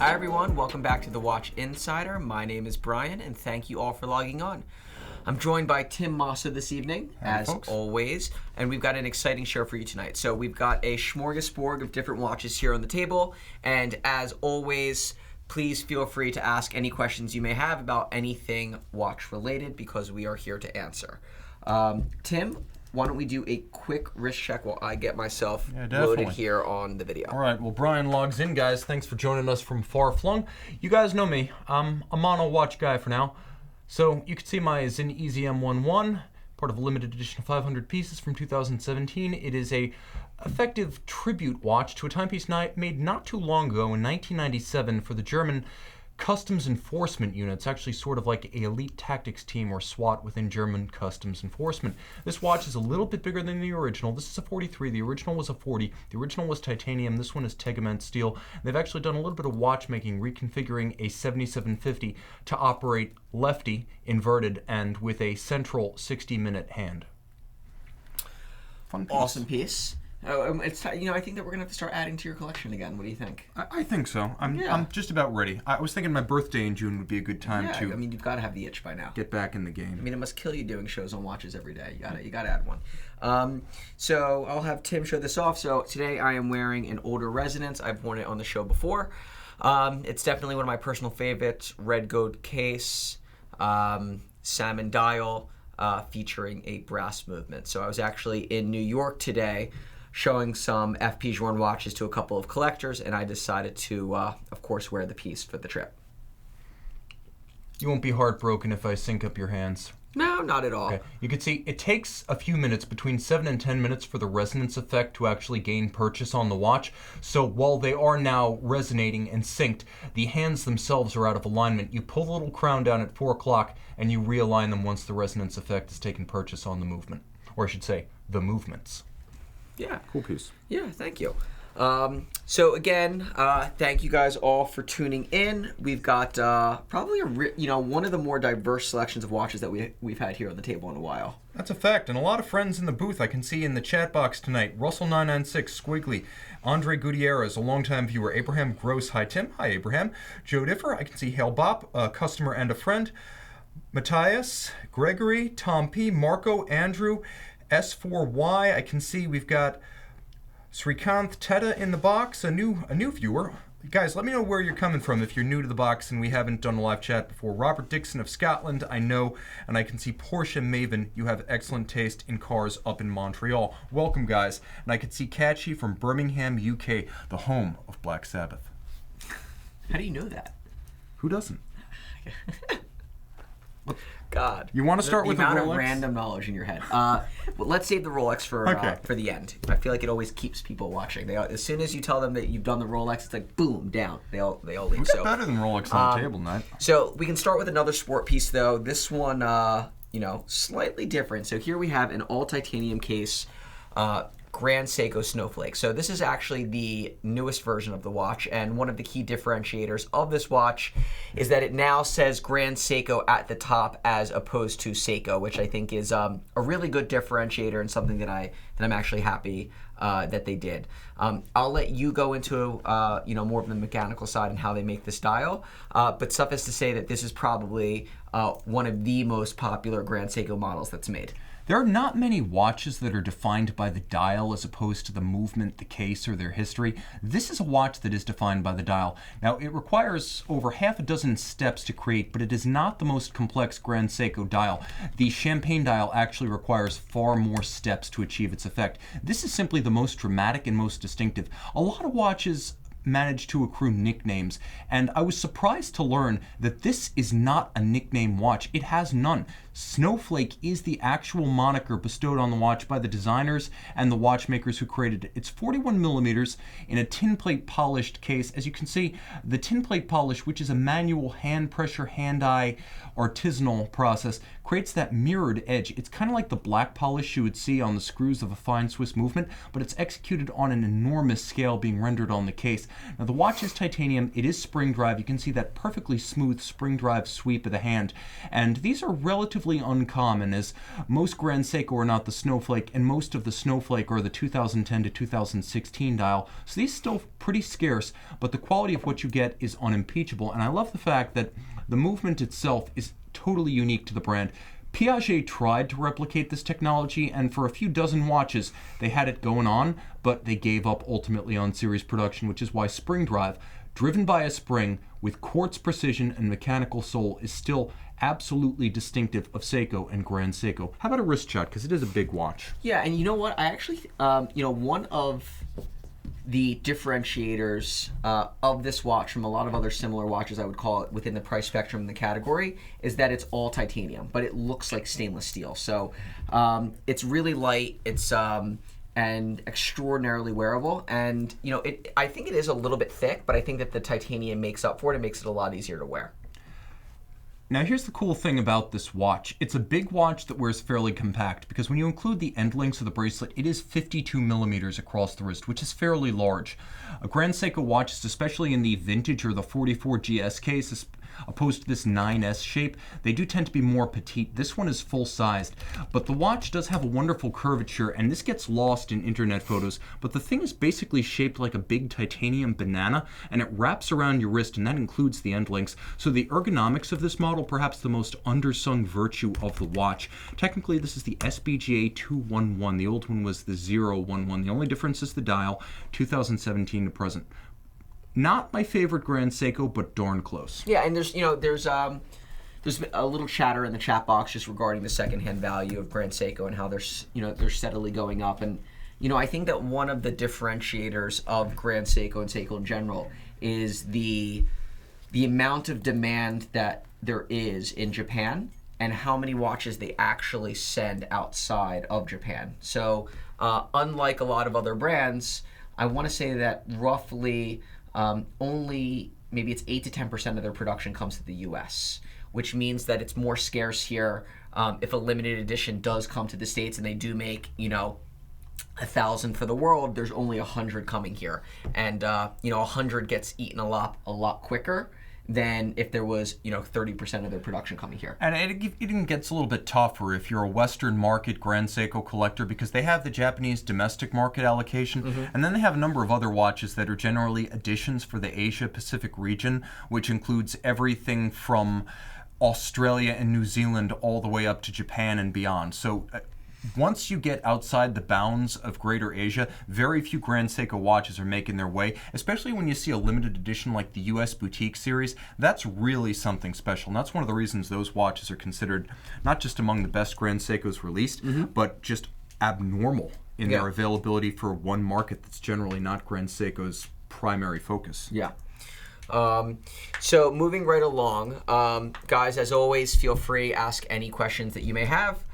Hi everyone, welcome back to the Watch Insider. My name is Brian and thank you all for logging on. I'm joined by Tim Massa this evening, as always, and we've got an exciting show for you tonight. So we've got a smorgasbord of different watches here on the table, and as always, please feel free to ask any questions you may have about anything watch related because we are here to answer. Tim, why don't we do a quick wrist check while I get myself loaded here on the video. All right, well, Brian logs in, guys. Thanks for joining us from far flung. You guys know me. I'm a mono watch guy for now. So you can see my Zin Easy M11, part of a limited edition of 500 pieces from 2017. It is a effective tribute watch to a timepiece made not too long ago in 1997 for the German Customs Enforcement Unit. It's actually sort of like an elite tactics team or SWAT within German Customs Enforcement. This watch is a little bit bigger than the original. This is a 43. The original was a 40. The original was titanium. This one is Tegament steel. They've actually done a little bit of watchmaking, reconfiguring a 7750 to operate lefty, inverted, and with a central 60-minute hand. Fun piece. Awesome piece. It's I think that we're gonna have to start adding to your collection again. What do you think? I think so. I'm just about ready. I was thinking my birthday in June would be a good time to. I mean, you've got to have the itch by now. Get back in the game. I mean, it must kill you doing shows on watches every day. You gotta add one. So I'll have Tim show this off. So today I am wearing an older Resonance. I've worn it on the show before. It's definitely one of my personal favorites. Red gold case, salmon dial, featuring a brass movement. So I was actually in New York today, showing some F.P Journe watches to a couple of collectors, and I decided to, of course, wear the piece for the trip. You won't be heartbroken if I sync up your hands. No, not at all. Okay. You can see it takes a few minutes, between 7 and 10 minutes, for the resonance effect to actually gain purchase on the watch. So while they are now resonating and synced, the hands themselves are out of alignment. You pull the little crown down at 4 o'clock, and you realign them once the resonance effect has taken purchase on the movement. Or I should say, the movements. Yeah. Cool piece. Yeah, thank you. So again, thank you guys all for tuning in. We've got probably one of the more diverse selections of watches that we've had here on the table in a while. That's a fact, and a lot of friends in the booth I can see in the chat box tonight. Russell996, Squiggly, Andre Gutierrez, a longtime viewer, Abraham Gross, hi Tim, hi Abraham, Joe Differ, I can see Hale Bop, a customer and a friend, Matthias, Gregory, Tom P, Marco, Andrew, S4Y, I can see we've got Srikanth Teta in the box, a new viewer. Guys, let me know where you're coming from if you're new to the box and we haven't done a live chat before. Robert Dixon of Scotland, I know, and I can see Portia Maven. You have excellent taste in cars up in Montreal. Welcome, guys. And I can see Catchy from Birmingham, UK, the home of Black Sabbath. How do you know that? Who doesn't? God. You want to start with the amount Rolex? of random knowledge in your head. Well, let's save the Rolex for the end. I feel like it always keeps people watching. As soon as you tell them that you've done the Rolex, it's like boom, down. They all leave. We've got better than Rolex on the table tonight. So we can start with another sport piece though. This one, slightly different. So here we have an all titanium case. Grand Seiko Snowflake. So this is actually the newest version of the watch, and one of the key differentiators of this watch is that it now says Grand Seiko at the top as opposed to Seiko, which I think is a really good differentiator and something that I'm actually happy that they did. I'll let you go into more of the mechanical side and how they make this dial, but suffice to say that this is probably one of the most popular Grand Seiko models that's made. There are not many watches that are defined by the dial as opposed to the movement, the case, or their history. This is a watch that is defined by the dial. Now, it requires over half a dozen steps to create, but it is not the most complex Grand Seiko dial. The Champagne dial actually requires far more steps to achieve its effect. This is simply the most dramatic and most distinctive. A lot of watches managed to accrue nicknames, and I was surprised to learn that this is not a nickname watch. It has none. Snowflake is the actual moniker bestowed on the watch by the designers and the watchmakers who created it. It's 41 millimeters in a tin plate polished case. As you can see, the tin plate polish, which is a manual hand pressure, hand-eye, artisanal process, creates that mirrored edge. It's kind of like the black polish you would see on the screws of a fine Swiss movement, but it's executed on an enormous scale being rendered on the case. Now the watch is titanium, it is spring drive. You can see that perfectly smooth spring drive sweep of the hand. And these are relatively uncommon, as most Grand Seiko are not the Snowflake, and most of the Snowflake are the 2010 to 2016 dial. So these are still pretty scarce, but the quality of what you get is unimpeachable. And I love the fact that the movement itself is totally unique to the brand. Piaget tried to replicate this technology, and for a few dozen watches, they had it going on, but they gave up ultimately on series production, which is why spring drive, driven by a spring with quartz precision and mechanical soul, is still absolutely distinctive of Seiko and Grand Seiko. How about a wrist shot? Because it is a big watch. Yeah, and you know what? I actually, one of the differentiators of this watch from a lot of other similar watches, I would call it, within the price spectrum in the category, is that it's all titanium, but it looks like stainless steel. So it's really light, it's and extraordinarily wearable, and I think it is a little bit thick, but I think that the titanium makes up for it and makes it a lot easier to wear. Now here's the cool thing about this watch. It's a big watch that wears fairly compact, because when you include the end links of the bracelet, it is 52 millimeters across the wrist, which is fairly large. A Grand Seiko watches, especially in the vintage or the 44GS case, opposed to this 9S shape, they do tend to be more petite. This one is full-sized, but the watch does have a wonderful curvature, and this gets lost in internet photos, but the thing is basically shaped like a big titanium banana, and it wraps around your wrist, and that includes the end links. So the ergonomics of this model, perhaps the most undersung virtue of the watch. Technically, this is the SBGA 211. The old one was the 011. The only difference is the dial, 2017 to present. Not my favorite Grand Seiko, but darn close. Yeah, and there's been a little chatter in the chat box just regarding the secondhand value of Grand Seiko and how they're steadily going up. And I think that one of the differentiators of Grand Seiko and Seiko in general is the amount of demand that there is in Japan and how many watches they actually send outside of Japan. So unlike a lot of other brands, I want to say that roughly only maybe it's 8 to 10% of their production comes to the US, which means that it's more scarce here. If a limited edition does come to the States and they do make, 1,000 for the world, there's only 100 coming here. And, 100 gets eaten a lot quicker than if there was, 30% of their production coming here. And it even gets a little bit tougher if you're a Western market Grand Seiko collector, because they have the Japanese domestic market allocation, and then they have a number of other watches that are generally editions for the Asia-Pacific region, which includes everything from Australia and New Zealand all the way up to Japan and beyond. So once you get outside the bounds of Greater Asia, very few Grand Seiko watches are making their way, especially when you see a limited edition like the US Boutique series. That's really something special. And that's one of the reasons those watches are considered not just among the best Grand Seikos released, but just abnormal in their availability for one market that's generally not Grand Seiko's primary focus. Yeah. So moving right along, guys, as always, feel free, ask any questions that you may have.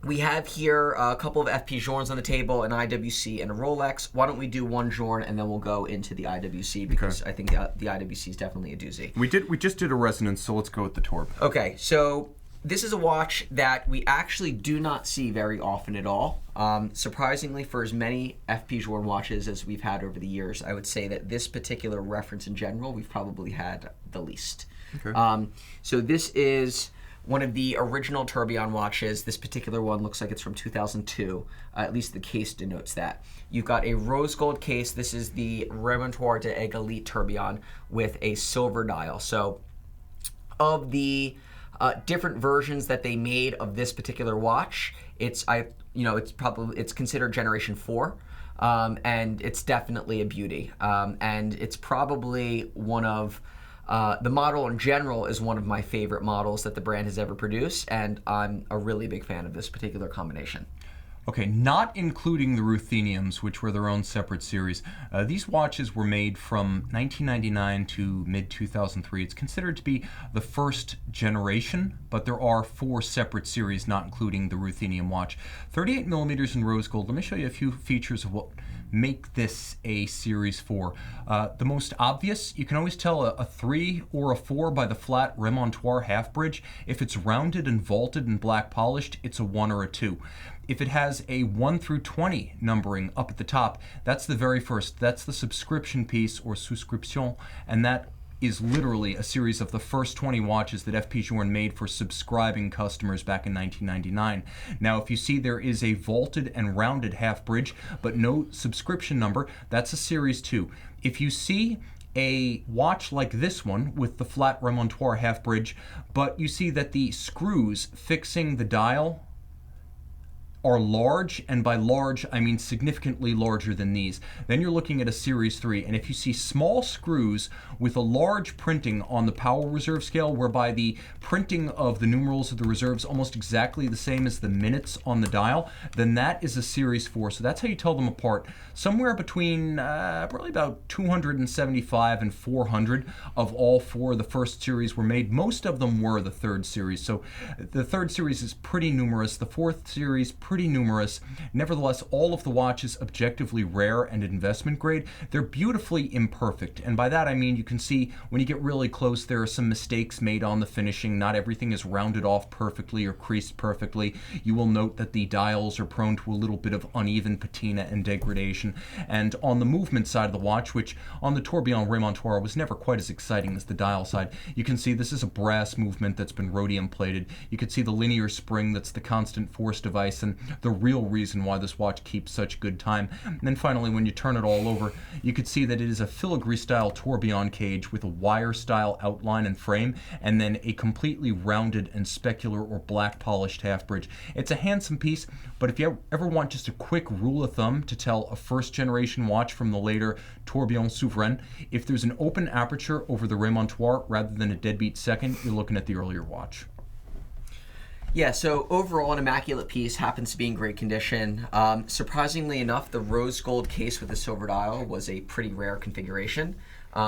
We have here a couple of F.P Journes on the table, an IWC and a Rolex. Why don't we do one Journe and then we'll go into the IWC, because I think the IWC is definitely a doozy. We just did a resonance, so let's go with the Torb. Okay, so this is a watch that we actually do not see very often at all. Surprisingly, for as many F.P Journe watches as we've had over the years, I would say that this particular reference in general, we've probably had the least. Okay. So this is one of the original Tourbillon watches. This particular one looks like it's from 2002. At least the case denotes that. You've got a rose gold case. This is the Remontoir de Égalité Tourbillon with a silver dial. So of the different versions that they made of this particular watch, it's considered generation 4. And it's definitely a beauty. And it's probably one of the model in general is one of my favorite models that the brand has ever produced, and I'm a really big fan of this particular combination. Okay, not including the rutheniums, which were their own separate series. These watches were made from 1999 to mid-2003. It's considered to be the first generation, but there are 4 separate series, not including the ruthenium watch. 38 millimeters in rose gold. Let me show you a few features of what make this a Series 4. The most obvious, you can always tell a 3 or a 4 by the flat remontoir half bridge. If it's rounded and vaulted and black polished, it's a 1 or a 2. If it has a 1 through 20 numbering up at the top, that's the very first. That's the subscription piece, or souscription, and that is literally a series of the first 20 watches that F.P Journe made for subscribing customers back in 1999. Now, if you see there is a vaulted and rounded half bridge, but no subscription number, that's a Series 2. If you see a watch like this one with the flat remontoir half bridge, but you see that the screws fixing the dial are large, and by large I mean significantly larger than these, then you're looking at a Series 3. And if you see small screws with a large printing on the power reserve scale, whereby the printing of the numerals of the reserves almost exactly the same as the minutes on the dial, then that is a Series 4. So that's how you tell them apart. Somewhere between probably about 275 and 400 of all 4 of the first series were made. Most of them were the third series. So the third series is pretty numerous. The fourth series, pretty numerous. Nevertheless, all of the watches objectively rare and investment grade. They're beautifully imperfect, and by that I mean you can see when you get really close there are some mistakes made on the finishing. Not everything is rounded off perfectly or creased perfectly. You will note that the dials are prone to a little bit of uneven patina and degradation. And on the movement side of the watch, which on the tourbillon remontoir was never quite as exciting as the dial side, you can see this is a brass movement that's been rhodium plated. You can see the linear spring that's the constant force device, and the real reason why this watch keeps such good time. And then finally, when you turn it all over, you could see that it is a filigree style tourbillon cage with a wire style outline and frame, and then a completely rounded and specular or black polished half bridge. It's a handsome piece, but if you ever want just a quick rule of thumb to tell a first generation watch from the later tourbillon souverain, if there's an open aperture over the remontoir rather than a deadbeat second, you're looking at the earlier watch. Yeah, so overall, an immaculate piece, happens to be in great condition. Surprisingly enough, the rose gold case with the silver dial was a pretty rare configuration.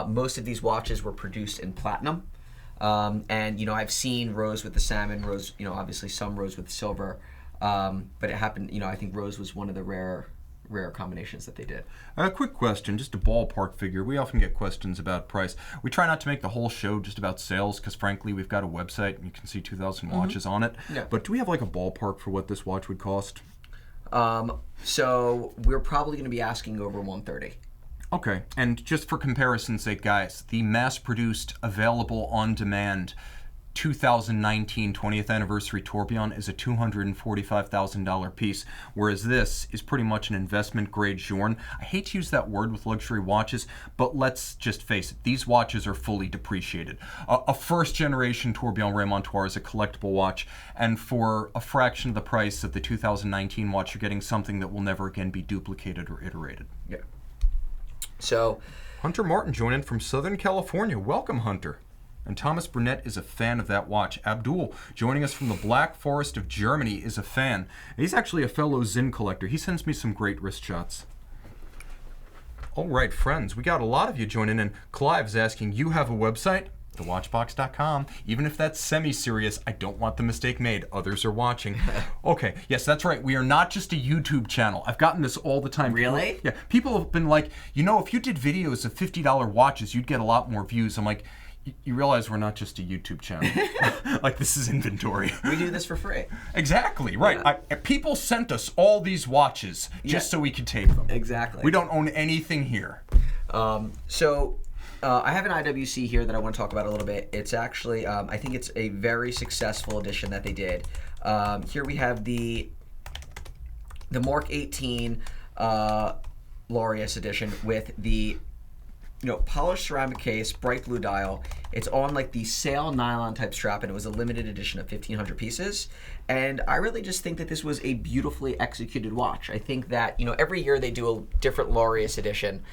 Most of these watches were produced in platinum. And, you know, I've seen rose with the salmon, rose, you know, obviously some rose with silver. But it happened, you know, I think rose was one of the rare combinations that they did. A quick question, just a ballpark figure. We often get questions about price. We try not to make the whole show just about sales because, frankly, we've got a website and you can see 2,000 watches on it. Yeah. But do we have like a ballpark for what this watch would cost? So we're probably going to be asking over 130. Okay, and just for comparison's sake, guys, the mass-produced, available on demand 2019 20th anniversary tourbillon is a $245,000 piece, whereas this is pretty much an investment grade Journe. I hate to use that word with luxury watches, but let's just face it, these watches are fully depreciated. A first generation tourbillon remontoir is a collectible watch, and for a fraction of the price of the 2019 watch, you're getting something that will never again be duplicated or iterated. Yeah. So, Hunter Martin joining in from Southern California. Welcome, Hunter. And Thomas Burnett is a fan of that watch. Abdul, joining us from the Black Forest of Germany, is a fan. He's actually a fellow Zinn collector. He sends me some great wrist shots. All right, friends, we got a lot of you joining in. Clive's asking, you have a website? TheWatchBox.com. Even if that's semi-serious, I don't want the mistake made. Others are watching. Okay, yes, that's right. We are not just a YouTube channel. I've gotten this all the time. Really? Yeah, people have been like, you know, if you did videos of $50 watches, you'd get a lot more views. I'm like, you realize we're not just a YouTube channel. Like, this is inventory. We do this for free. Exactly, right. Yeah. People sent us all these watches just so we could take them. Exactly. We don't own anything here. I have an IWC here that I want to talk about a little bit. It's actually, I think it's a very successful edition that they did. Here we have the Mark 18 Laureus edition with the polished ceramic case, bright blue dial. It's on like the sail nylon type strap, and it was a limited edition of 1,500 pieces. And I really just think that this was a beautifully executed watch. I think that, every year they do a different Laureus edition.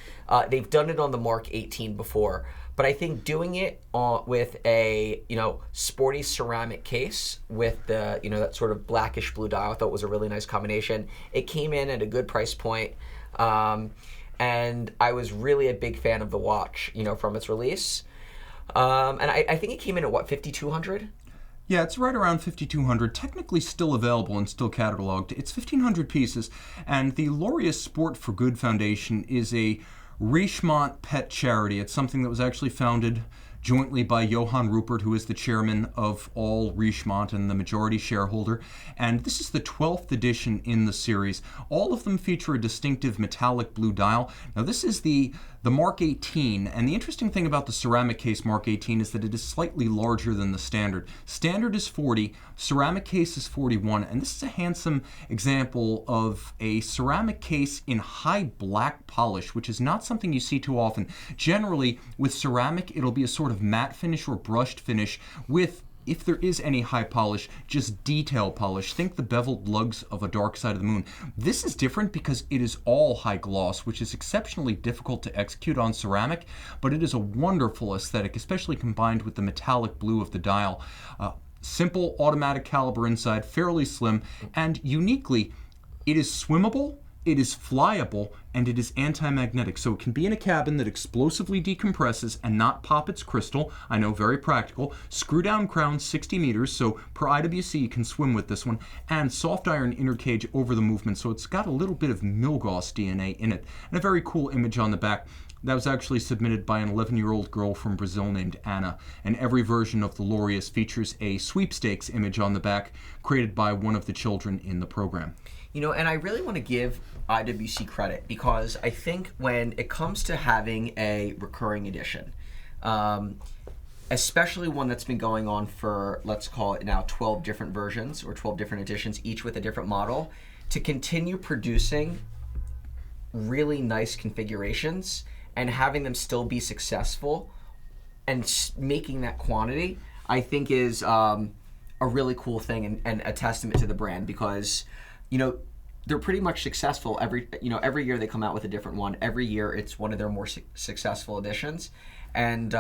They've done it on the Mark 18 before, but I think doing it with a, sporty ceramic case with the, that sort of blackish blue dial, I thought was a really nice combination. It came in at a good price point. And I was really a big fan of the watch, from its release. And I think it came in at, what, $5,200? Yeah, it's right around 5,200, technically still available and still cataloged. It's 1,500 pieces, and the Laureus Sport for Good Foundation is a Richemont pet charity. It's something that was actually founded jointly by Johann Rupert, who is the chairman of all Richemont and the majority shareholder. And this is the 12th edition in the series. All of them feature a distinctive metallic blue dial. Now this is the Mark 18, and the interesting thing about the ceramic case Mark 18 is that it is slightly larger than the standard. Standard is 40, ceramic case is 41, and this is a handsome example of a ceramic case in high black polish, which is not something you see too often. Generally, with ceramic, it'll be a sort of matte finish or brushed finish with, if there is any high polish, just detail polish. Think the beveled lugs of a Dark Side of the Moon. This is different because it is all high gloss, which is exceptionally difficult to execute on ceramic, but it is a wonderful aesthetic, especially combined with the metallic blue of the dial. Simple automatic caliber inside, fairly slim, and uniquely, it is swimmable, it is flyable, and it is anti-magnetic. So it can be in a cabin that explosively decompresses and not pop its crystal. I know, very practical. Screw down crown, 60 meters, so per IWC you can swim with this one. And soft iron inner cage over the movement, so it's got a little bit of Milgauss DNA in it. And a very cool image on the back. That was actually submitted by an 11-year-old girl from Brazil named Anna. And every version of the Laureus features a sweepstakes image on the back created by one of the children in the program. You know, and I really want to give IWC credit because I think when it comes to having a recurring edition, especially one that's been going on for, let's call it now 12 different versions or 12 different editions, each with a different model, to continue producing really nice configurations and having them still be successful and making that quantity, I think is a really cool thing and a testament to the brand because, you know, they're pretty much successful every year they come out with a different one. Every year it's one of their more successful editions. And,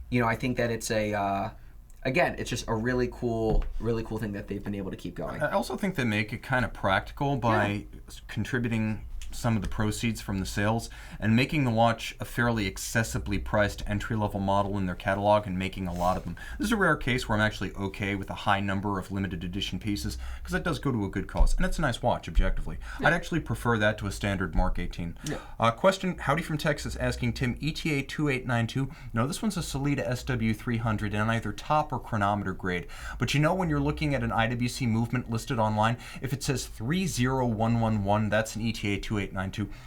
you know, I think that it's again, it's just a really cool thing that they've been able to keep going. I also think they make it kind of practical by contributing some of the proceeds from the sales and making the watch a fairly accessibly priced entry-level model in their catalog and making a lot of them. This is a rare case where I'm actually okay with a high number of limited edition pieces because that does go to a good cause. And it's a nice watch, objectively. Yeah. I'd actually prefer that to a standard Mark 18. Yeah. Question, Howdy from Texas, asking Tim, ETA 2892. No, this one's a Sellita SW300 in either top or chronometer grade. But you know when you're looking at an IWC movement listed online, if it says 30111, that's an ETA 2892.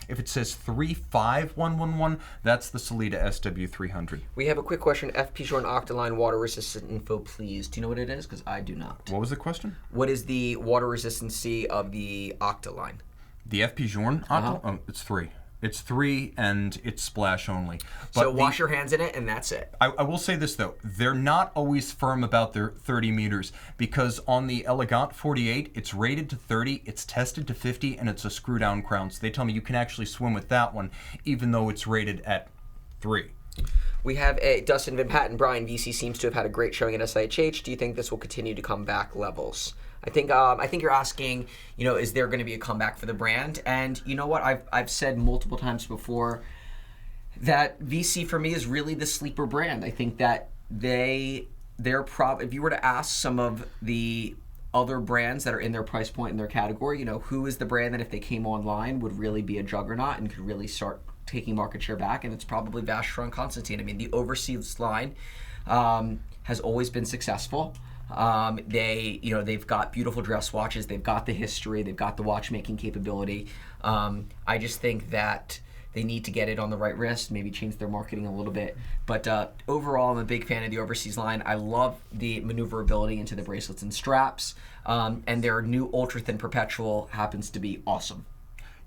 If it says 35111, that's the Sellita SW300. We have a quick question. F.P Journe Octaline water resistant info, please. Do you know what it is? Because I do not. What was the question? What is the water resistancy of the Octaline? The F.P Journe Octaline? Oh, it's 3. It's 3 and it's splash only. But so wash your hands in it and that's it. I will say this though, they're not always firm about their 30 meters because on the Elegant 48, it's rated to 30, it's tested to 50, and it's a screw down crown. So they tell me you can actually swim with that one even though it's rated at 3. We have a Dustin Van Patten. Brian, VC seems to have had a great showing at SIHH. Do you think this will continue to come back levels? I think you're asking, you know, is there going to be a comeback for the brand? And you know what? I've said multiple times before that VC for me is really the sleeper brand. I think that if you were to ask some of the other brands that are in their price point in their category, you know, who is the brand that if they came online would really be a juggernaut and could really start taking market share back? And it's probably Vacheron Constantin. I mean, the Overseas line has always been successful. They've got beautiful dress watches, they've got the history, they've got the watchmaking capability. I just think that they need to get it on the right wrist, maybe change their marketing a little bit. But overall, I'm a big fan of the Overseas line. I love the maneuverability into the bracelets and straps, and their new ultra thin perpetual happens to be awesome.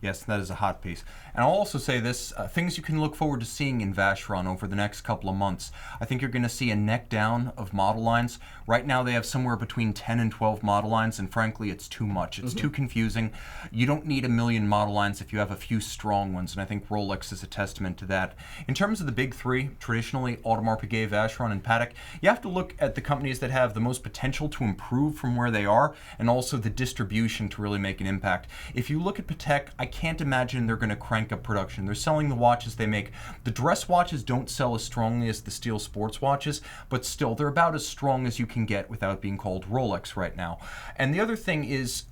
Yes, that is a hot piece. And I'll also say this, things you can look forward to seeing in Vacheron over the next couple of months. I think you're going to see a neck down of model lines. Right now they have somewhere between 10 and 12 model lines, and frankly it's too much. It's too confusing. You don't need a million model lines if you have a few strong ones, and I think Rolex is a testament to that. In terms of the big three, traditionally Audemars Piguet, Vacheron, and Patek, you have to look at the companies that have the most potential to improve from where they are, and also the distribution to really make an impact. If you look at Patek, I can't imagine they're going to crank up production. They're selling the watches they make. The dress watches don't sell as strongly as the steel sports watches, but still, they're about as strong as you can get without being called Rolex right now. And the other thing is,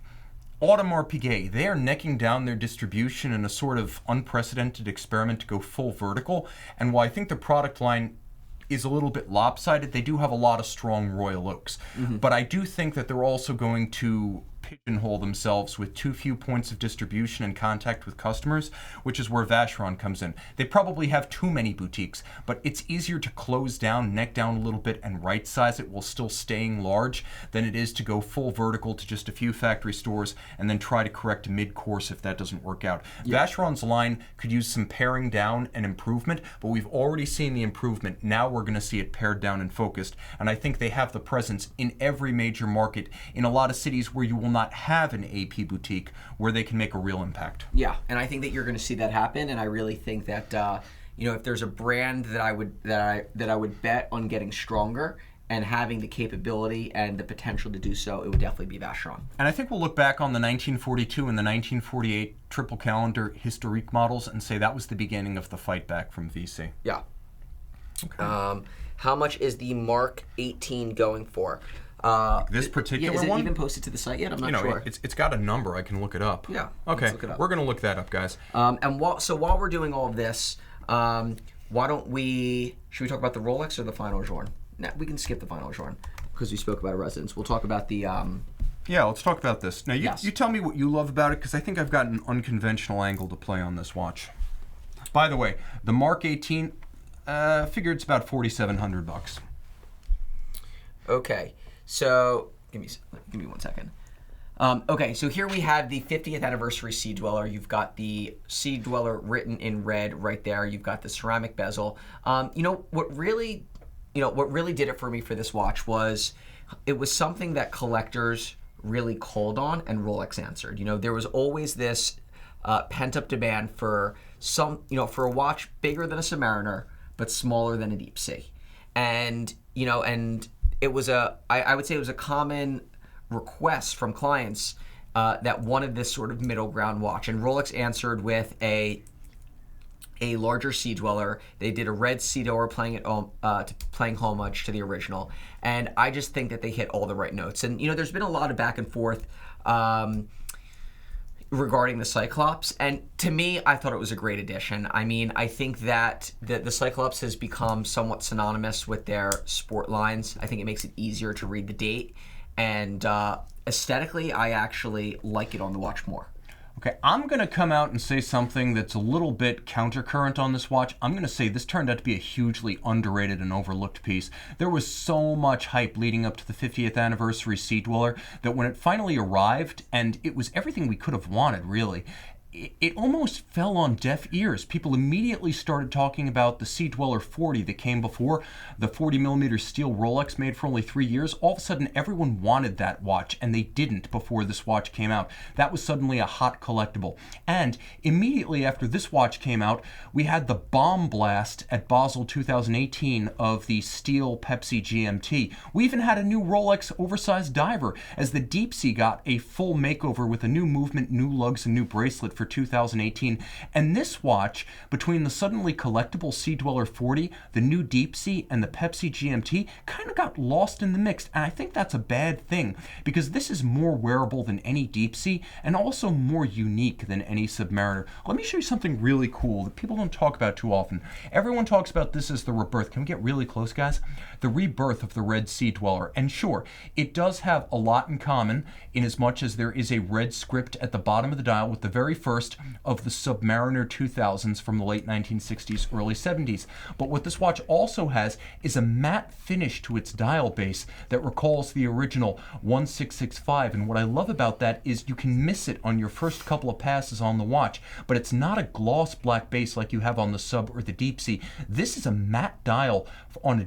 Audemars Piguet, they are necking down their distribution in a sort of unprecedented experiment to go full vertical. And while I think the product line is a little bit lopsided, they do have a lot of strong Royal Oaks. But I do think that they're also going to pigeonhole themselves with too few points of distribution and contact with customers, which is where Vacheron comes in. They probably have too many boutiques, but it's easier to close down, neck down a little bit, and right size it while still staying large than it is to go full vertical to just a few factory stores and then try to correct mid-course if that doesn't work out. Vacheron's line could use some paring down and improvement, but we've already seen the improvement. Now we're going to see it pared down and focused, and I think they have the presence in every major market in a lot of cities where you will not have an AP boutique where they can make a real impact. Yeah, and I think that you're going to see that happen, and I really think that if there's a brand that I would bet on getting stronger and having the capability and the potential to do so, it would definitely be Vacheron. And I think we'll look back on the 1942 and the 1948 triple calendar historique models and say that was the beginning of the fight back from VC. Yeah. Okay. How much is the Mark 18 going for? This particular is it one? even posted to the site yet? I'm not sure. It's got a number. I can look it up. Yeah. Okay. Let's look it up. We're going to look that up, guys. And while we're doing all of this, why don't should we talk about the Rolex or the Final Journe? No, we can skip the Final Journe because we spoke about a residence. We'll talk about the... Yeah, let's talk about this. Now, Yes. you tell me what you love about it, because I think I've got an unconventional angle to play on this watch. By the way, the Mark 18, figure it's about $4,700. Okay, so give me 1 second. Okay, so here we have the 50th anniversary Sea Dweller. You've got the Sea Dweller written in red right there. You've got the ceramic bezel. What really did it for me for this watch was it was something that collectors really called on, and Rolex answered. There was always this pent-up demand for for a watch bigger than a Submariner but smaller than a Deep Sea, and it was I would say it was a common request from clients that wanted this sort of middle ground watch, and Rolex answered with a larger Sea Dweller. They did a red Sea Dweller playing homage to the original, and I just think that they hit all the right notes. And there's been a lot of back and forth regarding the Cyclops, and to me, I thought it was a great addition. I mean, I think that the Cyclops has become somewhat synonymous with their sport lines. I think it makes it easier to read the date, and aesthetically, I actually like it on the watch more. Okay, I'm going to come out and say something that's a little bit countercurrent on this watch. I'm going to say this turned out to be a hugely underrated and overlooked piece. There was so much hype leading up to the 50th anniversary Sea Dweller that when it finally arrived, and it was everything we could have wanted, really, it almost fell on deaf ears. People immediately started talking about the Sea Dweller 40 that came before, the 40mm steel Rolex made for only 3 years. All of a sudden, everyone wanted that watch, and they didn't before this watch came out. That was suddenly a hot collectible. And immediately after this watch came out, we had the bomb blast at Basel 2018 of the steel Pepsi GMT. We even had a new Rolex oversized diver, as the Deep Sea got a full makeover with a new movement, new lugs, and new bracelet for 2018. And this watch, between the suddenly collectible Sea Dweller 40, the new Deep Sea, and the Pepsi GMT, kind of got lost in the mix. And I think that's a bad thing, because this is more wearable than any Deep Sea and also more unique than any Submariner. Let me show you something really cool that people don't talk about too often. Everyone talks about this as the Rebirth. Can we get really close, guys? The rebirth of the red Sea Dweller. And sure, it does have a lot in common in as much as there is a red script at the bottom of the dial with the very first of the Submariner 2000s from the late 1960s, early 70s. But what this watch also has is a matte finish to its dial base that recalls the original 1665. And what I love about that is you can miss it on your first couple of passes on the watch, but it's not a gloss black base like you have on the Sub or the Deep Sea. This is a matte dial on a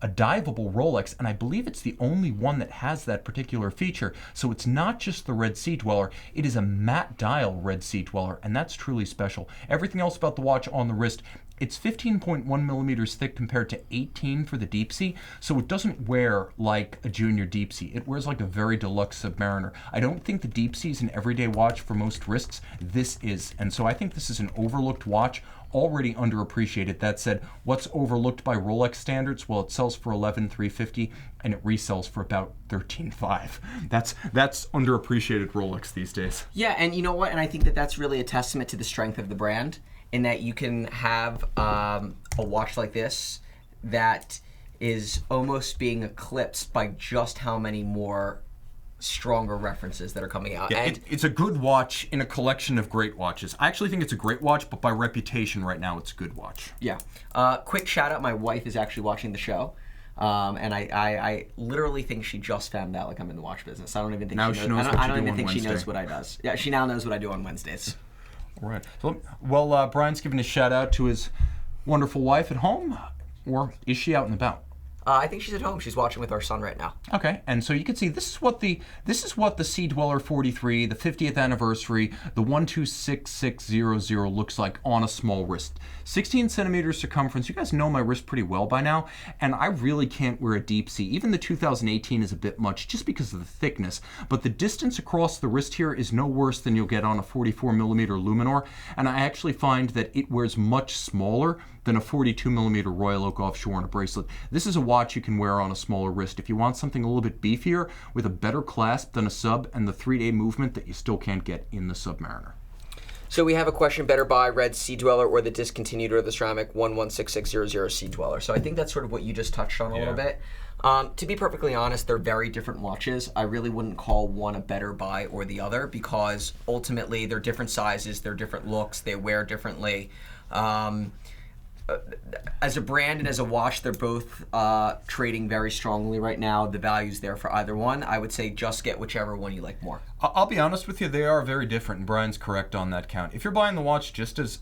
diveable Rolex, and I believe it's the only one that has that particular feature. So it's not just the red Sea Dweller, it is a matte dial red Sea Dweller, and that's truly special. Everything else about the watch on the wrist It's 15.1 millimeters thick compared to 18 for the deep sea, so it doesn't wear like a junior deep sea. It wears like a very deluxe Submariner. I don't think the deep sea is an everyday watch for most wrists. This is, and so I think this is an overlooked watch, already underappreciated. That said, what's overlooked by Rolex standards? Well, it sells for $11,350 and it resells for about $13,500. That's underappreciated Rolex these days. Yeah, and you know what? And I think that that's really a testament to the strength of the brand, in that you can have a watch like this that is almost being eclipsed by just how many more stronger references that are coming out. Yeah, and it's a good watch in a collection of great watches. I actually think it's a great watch, but by reputation right now, it's a good watch. Yeah. Quick shout out, my wife is actually watching the show. And I literally think she just found out like I'm in the watch business. I don't even think now she knows. I don't even think she knows what I does. Yeah, she now knows what I do on Wednesdays. All right. So, well, Brian's giving a shout out to his wonderful wife at home, or is she out and about? I think she's at home. She's watching with our son right now. Okay, and so you can see this is what the Sea Dweller 43, the 50th anniversary, the 126600 looks like on a small wrist. 16 centimeters circumference. You guys know my wrist pretty well by now, and I really can't wear a deep sea. Even the 2018 is a bit much just because of the thickness, but the distance across the wrist here is no worse than you'll get on a 44 millimeter Luminor, and I actually find that it wears much smaller than a 42 millimeter Royal Oak Offshore on a bracelet. This is a watch you can wear on a smaller wrist. If you want something a little bit beefier with a better clasp than a sub and the 3-day movement that you still can't get in the Submariner. So we have a question: better buy Red Sea Dweller or the discontinued or the ceramic 116600 Sea Dweller? So I think that's sort of what you just touched on a little bit. To be perfectly honest, they're very different watches. I really wouldn't call one a better buy or the other, because ultimately they're different sizes, they're different looks, they wear differently. As a brand and as a watch, they're both trading very strongly right now. The value's there for either one. I would say just get whichever one you like more. I'll be honest with you, they are very different, and Brian's correct on that count. If you're buying the watch just as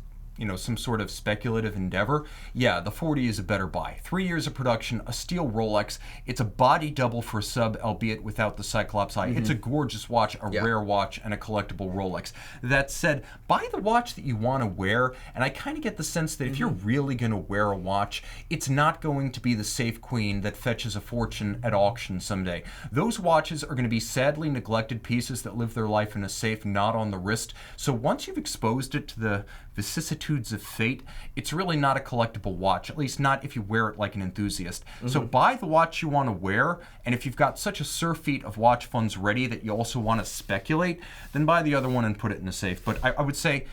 some sort of speculative endeavor, yeah, the 40 is a better buy. 3 years of production, a steel Rolex. It's a body double for a sub, albeit without the Cyclops eye. It's a gorgeous watch, a rare watch, and a collectible Rolex. That said, buy the watch that you want to wear, and I kind of get the sense that if you're really going to wear a watch, it's not going to be the Safe Queen that fetches a fortune at auction someday. Those watches are going to be sadly neglected pieces that live their life in a safe, not on the wrist. So once you've exposed it to the vicissitudes of fate, it's really not a collectible watch, at least not if you wear it like an enthusiast. So buy the watch you want to wear, and if you've got such a surfeit of watch funds ready that you also want to speculate, then buy the other one and put it in a safe. But I would say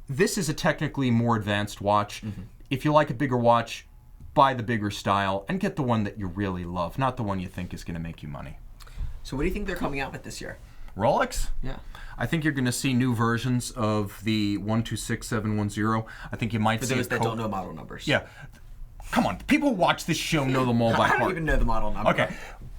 this is a technically more advanced watch. If you like a bigger watch, buy the bigger style and get the one that you really love, not the one you think is going to make you money. So what do you think they're coming out with this year? Rolex? Yeah. I think you're going to see new versions of the 126710. I think you might For see those that don't know model numbers. Yeah. Come on, people who watch this show know them all by heart. I don't even know the model number. Okay.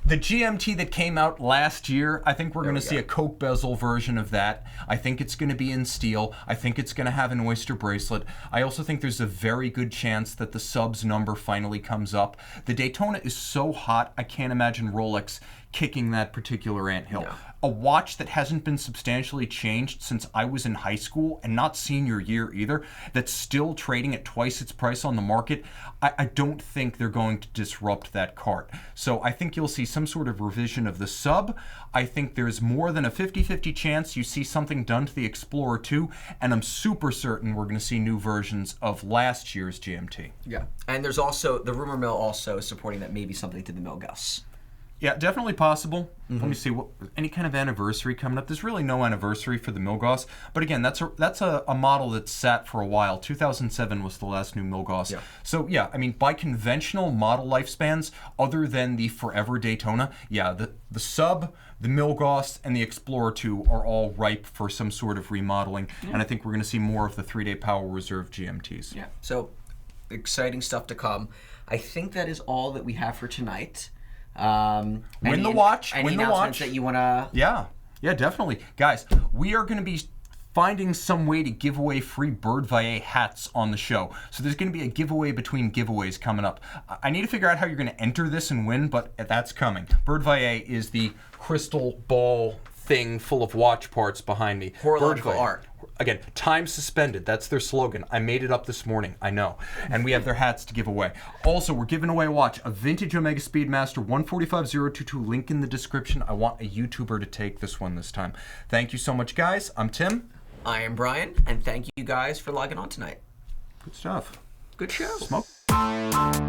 The GMT that came out last year, I think we're going to see a Coke bezel version of that. I think it's going to be in steel. I think it's going to have an oyster bracelet. I also think there's a very good chance that the subs number finally comes up. The Daytona is so hot, I can't imagine Rolex kicking that particular anthill. No. A watch that hasn't been substantially changed since I was in high school, and not senior year either, that's still trading at twice its price on the market, I don't think they're going to disrupt that cart. So I think you'll see some sort of revision of the sub. I think there's more than a 50-50 chance you see something done to the Explorer 2, and I'm super certain we're going to see new versions of last year's GMT. Yeah. And there's also, the rumor mill also is supporting that maybe something to the Milgauss. Yeah, definitely possible. Let me see, any kind of anniversary coming up. There's really no anniversary for the Milgauss, but again, that's a model that's sat for a while. 2007 was the last new Milgauss. Yeah. So yeah, I mean, by conventional model lifespans, other than the Forever Daytona, yeah, the sub, the Milgauss, and the Explorer 2 are all ripe for some sort of remodeling, and I think we're going to see more of the 3-day Power Reserve GMTs. Yeah. So exciting stuff to come. I think that is all that we have for tonight. Win the watch. Any announcements that you want to... Yeah, definitely. Guys, we are going to be finding some way to give away free Bird Vaillet hats on the show. So there's going to be a giveaway between giveaways coming up. I need to figure out how you're going to enter this and win, but that's coming. Bird Vaillet is the crystal ball thing full of watch parts behind me. Horological art. Again, time suspended. That's their slogan. I made it up this morning. I know. And we have their hats to give away. Also, we're giving away a watch, a vintage Omega Speedmaster 145022. Link in the description. I want a YouTuber to take this one this time. Thank you so much, guys. I'm Tim. I am Brian, and thank you guys for logging on tonight. Good stuff. Good show. Smoke.